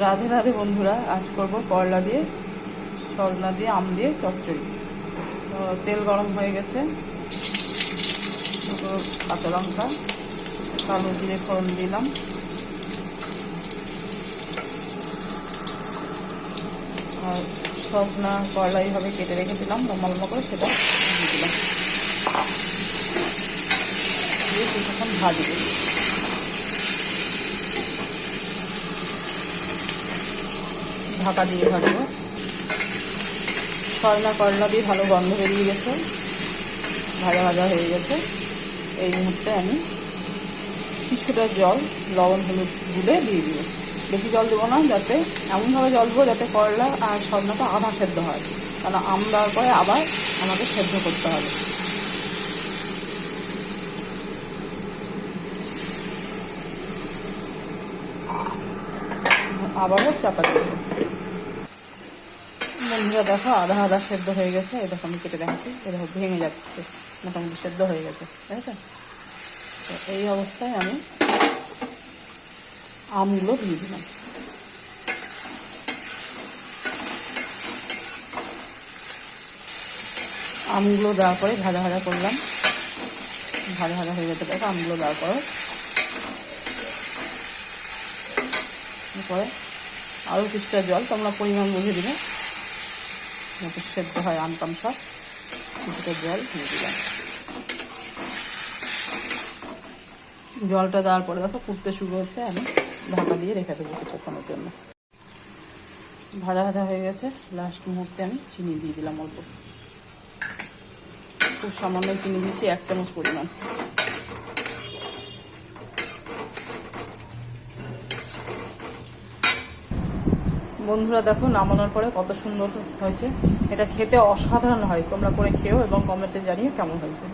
রাধে রাধে বন্ধুরা, আজ করব করলা দিয়ে, সজনা দিয়ে, আম দিয়ে চচ্চড়ি। তো তেল গরম হয়ে গেছে, দুটো কাঁচা লঙ্কা, কালো জিরে ফোড়ন দিলাম, আর সজনা করলা এইভাবে কেটে রেখে দিলাম লম্বা লম্বা করে, সেটা দিয়ে দিলাম, দিয়ে কিছুক্ষণ ভাজবো। ঢাকা দিয়ে ভাজবো। সজনা করলা দিয়ে ভালো গন্ধ বেরিয়ে গেছে, ভাজা ভাজা হয়ে গেছে। এই মুহূর্তে আমি কিছুটা জল, লবণ হলুদ গুলে দিয়ে দিব। বেশি জল দেবো না, যাতে এমনভাবে জল দেবো যাতে করলা আর সজনাটা আধা সেদ্ধ হয়, কারণ আম দেওয়ার পরে আবার আমাকে সেদ্ধ করতে হবে। আবারও চাপা দেবো। বন্ধুরা দেখো, আধা আধা সেদ্ধ হয়ে গেছে। এই দেখো আমি কেটে দেখাচ্ছি, এই দেখো ভেঙে যাচ্ছে, মোটামুটি সেদ্ধ হয়ে গেছে, ঠিক আছে? তো এই অবস্থায় আমি আমগুলো দিয়ে দিলাম। আমগুলো দেওয়ার পরে ভাজা ভাজা করলাম, ভাজা ভাজা হয়ে গেছে। দেখো আমগুলো দেওয়ার পরে এরপরে আরও কিছুটা জল তোমরা পরিমাণ বুঝে দিবে, যাতে সেদ্ধ হয় আমটাম সব। কিছুটা জল দিয়ে দিলাম। জলটা দেওয়ার পরে দেখো ফুটতে শুরু হচ্ছে, আমি ঢাকা দিয়ে রেখে দেবো কিছুক্ষণের জন্য। ভাজা ভাজা হয়ে গেছে। লাস্ট মুহূর্তে আমি চিনি দিয়ে দিলাম অল্প, খুব সামান্য চিনি দিচ্ছি, 1 চামচ পরিমাণ। বন্ধুরা দেখো, নামানোর পরে কত সুন্দর হয়েছে। এটা খেতে অসাধারণ হয়, তোমরা করে খেও এবং কমেন্টে জানিও কেমন হয়েছে।